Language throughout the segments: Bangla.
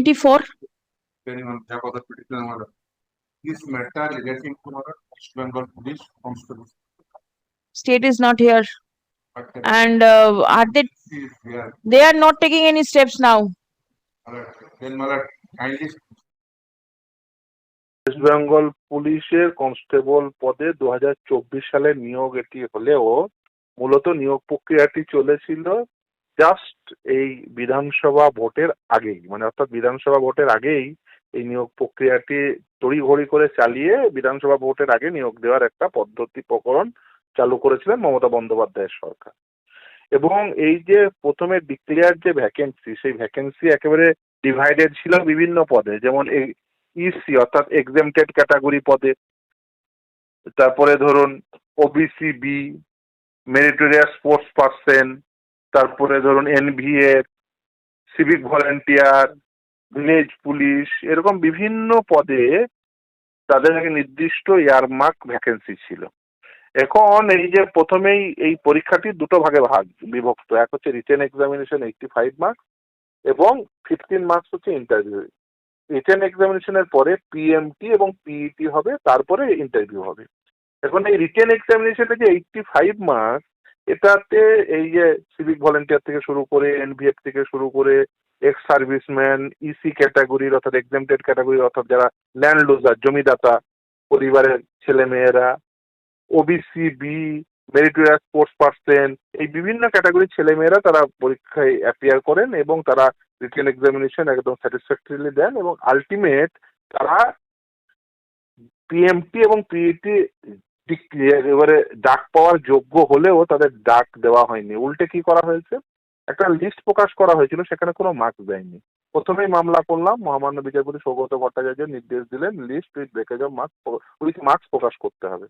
24. Depending on the other petition order. This matter relating to our West Bengal Police Constable. State is not here. But And are they? is here. They are not taking any steps now. Then Malad kindly West Bengal পুলিশের কনস্টেবল পদে 2024 সালের নিয়োগ এটি হলেও মূলত নিয়োগ প্রক্রিয়াটি চলেছিল জাস্ট এই বিধানসভা ভোটের আগেই, মানে অর্থাৎ বিধানসভা ভোটের আগেই এই নিয়োগ প্রক্রিয়াটি তড়িঘড়ি করে চালিয়ে বিধানসভা ভোটের আগে নিয়োগ দেওয়ার একটা পদ্ধতি প্রকরণ চালু করেছিলেন মমতা বন্দ্যোপাধ্যায়ের সরকার। এবং এই যে প্রথমে ডিক্লেয়ার যে ভ্যাকেন্সি, সেই ভ্যাকেন্সি একেবারে ডিভাইডেড ছিল বিভিন্ন পদে, যেমন এই ইসি অর্থাৎ এক্সেমটেড ক্যাটাগরি পদে, তারপরে ধরুন OBC B, meritorious sports person, তারপরে ধরুন NVA, civic volunteer, village police, এরকম বিভিন্ন পদে তাদের আগে নির্দিষ্ট ইয়ারমার্ক ভ্যাকেন্সি ছিল। এখন এই যে প্রথমেই এই পরীক্ষাটি দুটো ভাগে বিভক্ত, এক হচ্ছে রিটেন এক্সামিনেশন 85 মার্কস এবং 15 মার্কস হচ্ছে ইন্টারভিউ। রিটেন এক্সামিনেশনের পরে পিএমটি এবং পিইটি হবে, তারপরে ইন্টারভিউ হবে। এখন এই রিটেন এক্সামিনেশনে যে 85 মার্কস, এটাতে এই যে সিভিক ভলেন্টিয়ার থেকে শুরু করে, এনভিএফ থেকে শুরু করে, এক্স সার্ভিসম্যান, ইসি ক্যাটাগরির অর্থাৎ এক্সেমটেড ক্যাটাগরির অর্থাৎ যারা ল্যান্ড লুজার, জমিদাতা পরিবারের ছেলেমেয়েরা, OBC B, meritorious sports person, এই বিভিন্ন ক্যাটাগরির ছেলেমেয়েরা তারা পরীক্ষায় অ্যাপিয়ার করেন এবং তারা রিটেন এক্সামিনেশন একদম স্যাটিসফ্যাক্টরিলি দেন এবং আলটিমেট তারা পিএমটি এবং পিইটি এবারে ডাক পাওয়ার যোগ্য হলেও তাদের ডাক দেওয়া হয়নি। উল্টে কি করা হয়েছে, একটা লিস্ট প্রকাশ করা হয়েছিল, সেখানে কোনো মার্কস দেয়নি। প্রথমেই মামলা করলাম, মহামান্য বিচারপতি সৌগত ভট্টাচার্য নির্দেশ দিলেন list with breakage of marks প্রকাশ করতে হবে।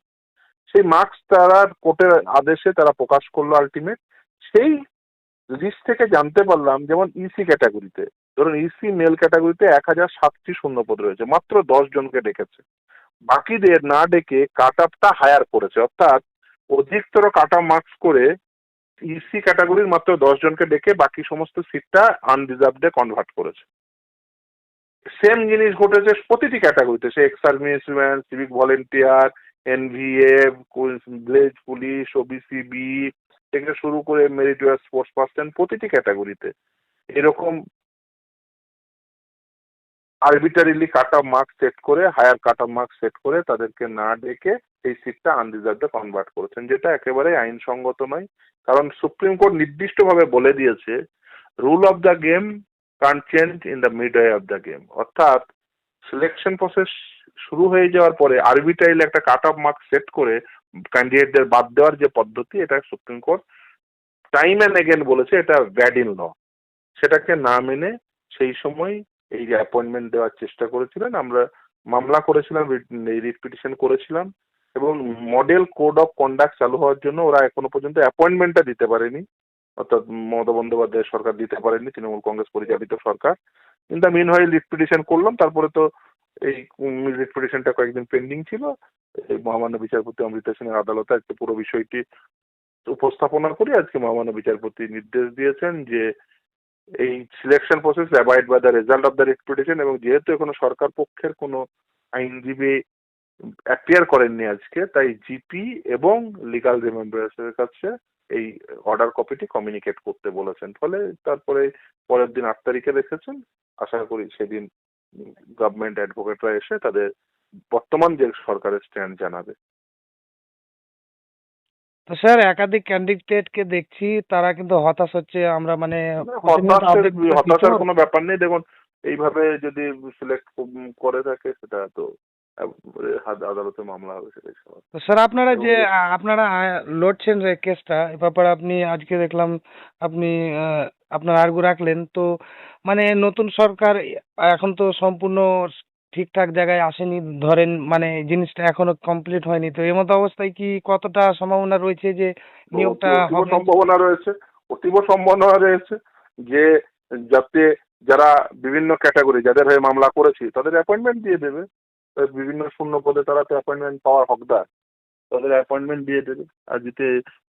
সেই মার্কস তারা কোর্টের আদেশে তারা প্রকাশ করলো আলটিমেট। সেই লিস্ট থেকে জানতে পারলাম যেমন ইসি ক্যাটাগরিতে, ধরুন ইসি মেল ক্যাটাগরিতে 1007টি শূন্যপদ রয়েছে, মাত্র 10 জনকে ডেকেছে। বাকিদের না ডেকে কাট আপটা হায়ার করেছে, অর্থাৎ অধিকতর কাট আপ মার্কস করে ইসি ক্যাটাগরির মাত্র 10 জনকে ডেকে বাকি সমস্ত সিটটা আনরিজার্ভডে কনভার্ট করেছে। সেম জিনিস ঘটেছে প্রতিটি ক্যাটাগরিতে, সে ex serviceman, civic volunteer, NVF, village police, OBC B থেকে শুরু করে মেরিটোরিয়াস স্পোর্টস পার্সন, প্রতিটি ক্যাটাগরিতে এরকম arbitrarily cut off marks set করে, higher cut off marks set করে তাদেরকে না ডেকে এই সিটটা আনরিজার্ভে কনভার্ট করেছেন, যেটা একেবারে আইনসঙ্গত নয়। কারণ সুপ্রিম কোর্ট নির্দিষ্টভাবে বলে দিয়েছে rule of the game can't change in the midway of the game, অর্থাৎ সিলেকশন প্রসেস শুরু হয়ে যাওয়ার পরে আরবিটারিলি একটা কাট অফ মার্কস সেট করে ক্যান্ডিডেটদের বাদ দেওয়ার যে পদ্ধতি, এটা supreme court time and again বলেছে এটা ব্যাড ইন ল। সেটাকে না মেনে সেই সময় এই যে অ্যাপয়েন্টমেন্ট দেওয়ার চেষ্টা করেছিলেন, আমরা মামলা করেছিলাম, রিট পিটিশন করেছিলাম এবং মডেল কোড অফ কন্ডাক্ট চালু হওয়ার জন্য ওরা এখনো পর্যন্ত অ্যাপয়েন্টমেন্টটা দিতে পারেনি, অর্থাৎ মমতা বন্দ্যোপাধ্যায়ের সরকার দিতে পারেনি, তৃণমূল কংগ্রেস পরিচালিত সরকার। ইন দ্য মিন হয় রিট পিটিশন করলাম, তারপরে তো এই রিট পিটিশনটা কয়েকদিন পেন্ডিং ছিল। এই মহামান্য বিচারপতি অমৃতা সিংয়ের আদালতে আজকে পুরো বিষয়টি উপস্থাপনা করি। আজকে মহামান্য বিচারপতি নির্দেশ দিয়েছেন যে এই selection process abide by the result of the writ petition, এবং যেহেতু এখনো সরকার পক্ষের কোনো আইনজীবী অ্যাপিয়ার করেননি আজকে, তাই জিপি এবং লিগাল রিমেম্বারেন্সের কাছে এই অর্ডার কপিটি কমিউনিকেট করতে বলেছেন। ফলে তারপরে পরের দিন 8 তারিখে রেখেছেন, আশা করি সেদিন গভর্নমেন্ট অ্যাডভোকেটরা এসে তাদের বর্তমান যে সরকারের স্ট্যান্ড জানাবে। তো স্যার একাধিক ক্যান্ডিডেটকে দেখছি তারা কিন্তু হতাশ হচ্ছে, আমরা মানে হতাশার কোনো ব্যাপার নেই। দেখুন এইভাবে যদি সিলেক্ট করে থাকে সেটা তো আদালতে মামলা হবে, সেটাই স্বাভাবিক। তো স্যার আপনারা যে আপনারা লড়ছেন যে কেসটা, এ ব্যাপারে আপনি আজকে দেখলাম আপনি আপনার আর্গু রাখলেন, তো মানে নতুন সরকার এখন তো সম্পূর্ণ ঠিকঠাক জায়গায় আসেনি, ধরেন মানে জিনিসটা এখনো কমপ্লিট হয়নি, তো এই মতো অবস্থায় কি কতটা সম্ভাবনা রয়েছে যে নিয়োগটা হবে? সম্ভাবনা রয়েছে, অতীব সম্ভাবনা রয়েছে যে যাতে যারা বিভিন্ন ক্যাটাগরি যাদের হয়ে মামলা করেছি তাদের অ্যাপয়েন্টমেন্ট দিয়ে দেবে, বিভিন্ন শূন্য পদে তারা তো অ্যাপয়েন্টমেন্ট পাওয়ার হকদার, তাদের অ্যাপয়েন্টমেন্ট দিয়ে দেবে। আর যদি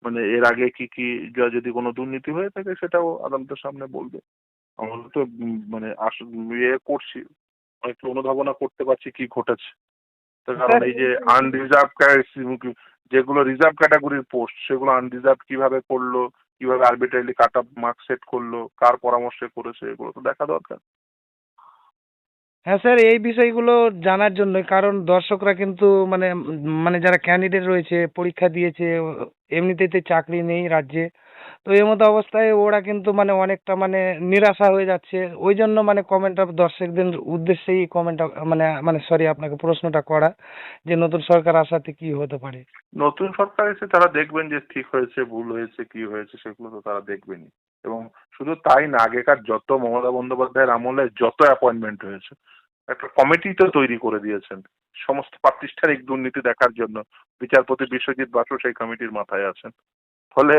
মানে এর আগে কি যদি কোনো দুর্নীতি হয়ে থাকে সেটাও আদালতের সামনে বলবে। আমরা তো মানে ইয়ে করছি, একটু অনুধাবনা করতে পারছি কি ঘটেছে। তার কারণ এই যে আনরিজার্ভ যেগুলো রিজার্ভ ক্যাটাগরির পোস্ট সেগুলো আনরিজার্ভ কিভাবে করলো, কিভাবে আরবিট্রারিলি কাট অফ মার্ক সেট করলো, কার পরামর্শে করেছে, এগুলো তো দেখা দরকার। হ্যাঁ স্যার, এই বিষয়গুলো জানার জন্য, কারণ দর্শকরা কিন্তু মানে যারা ক্যান্ডিডেট রয়েছে, পরীক্ষা দিয়েছে, এমনিতেই তো চাকরি নেই রাজ্যে, তো এই মতো অবস্থায় ওরা কিন্তু অনেকটা নিরাশা হয়ে যাচ্ছে। ওই জন্য কমেন্টটা দর্শকদের উদ্দেশ্যেই কমেন্টটা সরি, আপনাকে প্রশ্নটা করা যে নতুন সরকার আসাতে কি হতে পারে। নতুন সরকার এসে তারা দেখবেন যে ঠিক হয়েছে, ভুল হয়েছে, কি হয়েছে, সেগুলো তো তারা দেখবেনই। এবং শুধু তাই না, আগেকার যত মমতা বন্দ্যোপাধ্যায়ের আমলে যত অ্যাপয়েন্টমেন্ট হয়েছে, একটা কমিটি তো তৈরি করে দিয়েছেন সমস্ত প্রাতিষ্ঠানিক দুর্নীতি দেখার জন্য। বিচারপতি বিশ্বজিৎ বাসু সেই কমিটির মাথায় আছেন। ফলে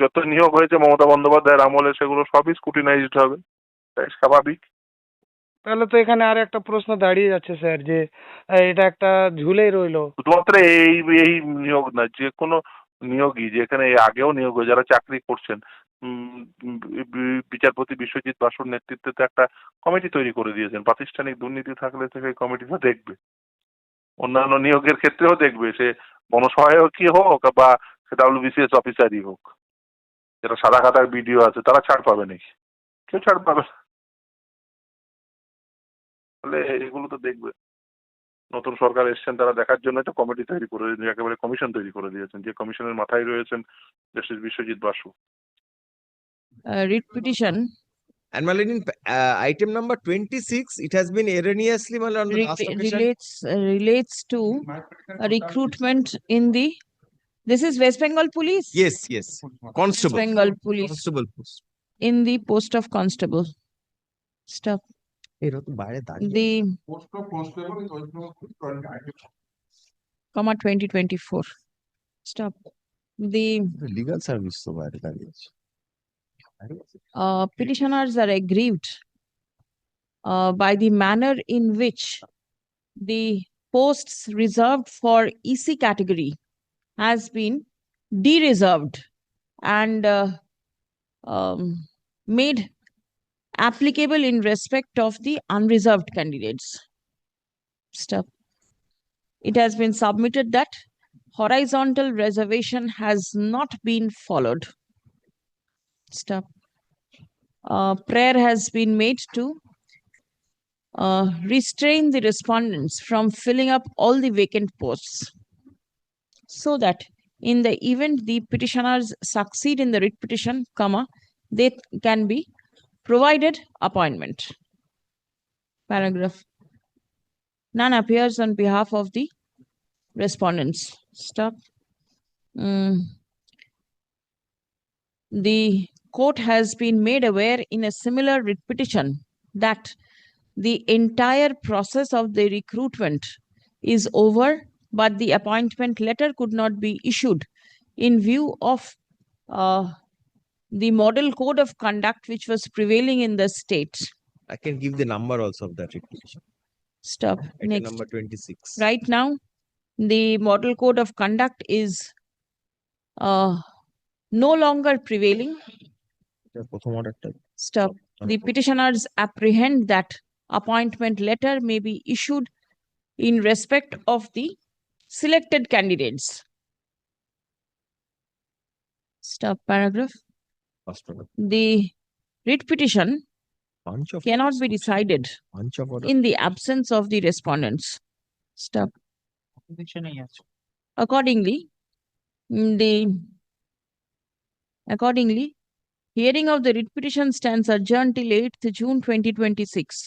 যত নিয়োগ হয়েছে মমতা বন্দ্যোপাধ্যায়ের আমলে সেগুলো সবই স্কুটিনাইজড হবে, তাই স্বাভাবিক। তাহলে তো এখানে আর একটা প্রশ্ন দাঁড়িয়ে যাচ্ছে স্যার, যে এটা একটা ঝুলেই রইলো। শুধুমাত্র এই এই নিয়োগ না, যে কোনো নিয়োগই, যেখানে এর আগেও নিয়োগ হয়ে যারা চাকরি করছেন, বিচারপতি বিশ্বজিৎ বাসুর নেতৃত্বে তো একটা কমিটি তৈরি করে দিয়েছেন। প্রাতিষ্ঠানিক দুর্নীতি থাকলে তো সেই কমিটিটা দেখবে, অন্যান্য নিয়োগের ক্ষেত্রেও দেখবে, সে বনসহায়কই হোক বা সে WBCS অফিসারই হোক। যারা সাদা খাতার বিডিও আছে তারা ছাড় পাবে নাকি? কেউ ছাড় পাবে না। তাহলে এগুলো তো দেখবে। নতুন সরকার এসছেন, তারা দেখার জন্য একটা কমিটি তৈরি করে, একেবারে কমিশন তৈরি করে দিয়েছেন, যে কমিশনের মাথায় রয়েছেন justice Biswajit Basu. Writ petition And Malin, item number 26, it has been erroneously on the last occasion. relates to a recruitment in the, this is West Bengal Police? Yes, yes. West Constable. Bengal Police Constable post. in the post of constable. Stop. এরকম বাইরে দাঁড়িয়ে The post of constable in West Bengal police, comma 2024. Stop. The legal service তো বাইরে দাঁড়িয়ে আছে। petitioners are aggrieved by the manner in which the posts reserved for EC category has been de-reserved and made applicable in respect of the unreserved candidates. Stop. It has been submitted that horizontal reservation has not been followed. Stop. Prayer has been made to restrain the respondents from filling up all the vacant posts, so that in the event the petitioners succeed in the writ petition, comma, they can be provided appointment. Paragraph. None appears on behalf of the respondents. Stop. The court has been made aware in a similar writ petition that the entire process of the recruitment is over, but the appointment letter could not be issued in view of the model code of conduct which was prevailing in the state. I can give the number also of that petition. Stop. Item Next. number 26. Right now, the model code of conduct is no longer prevailing. এটা প্রথম অর্ডারটা। Stop. The petitioners apprehend that appointment letter may be issued in respect of the selected candidates. Stop. Paragraph. First order. The writ petition Bunch of cannot be orders. decided Bunch of orders. in the absence of the respondents. Stop. Accordingly, accordingly, hearing of the writ petition stands adjourned till 8th June 2026.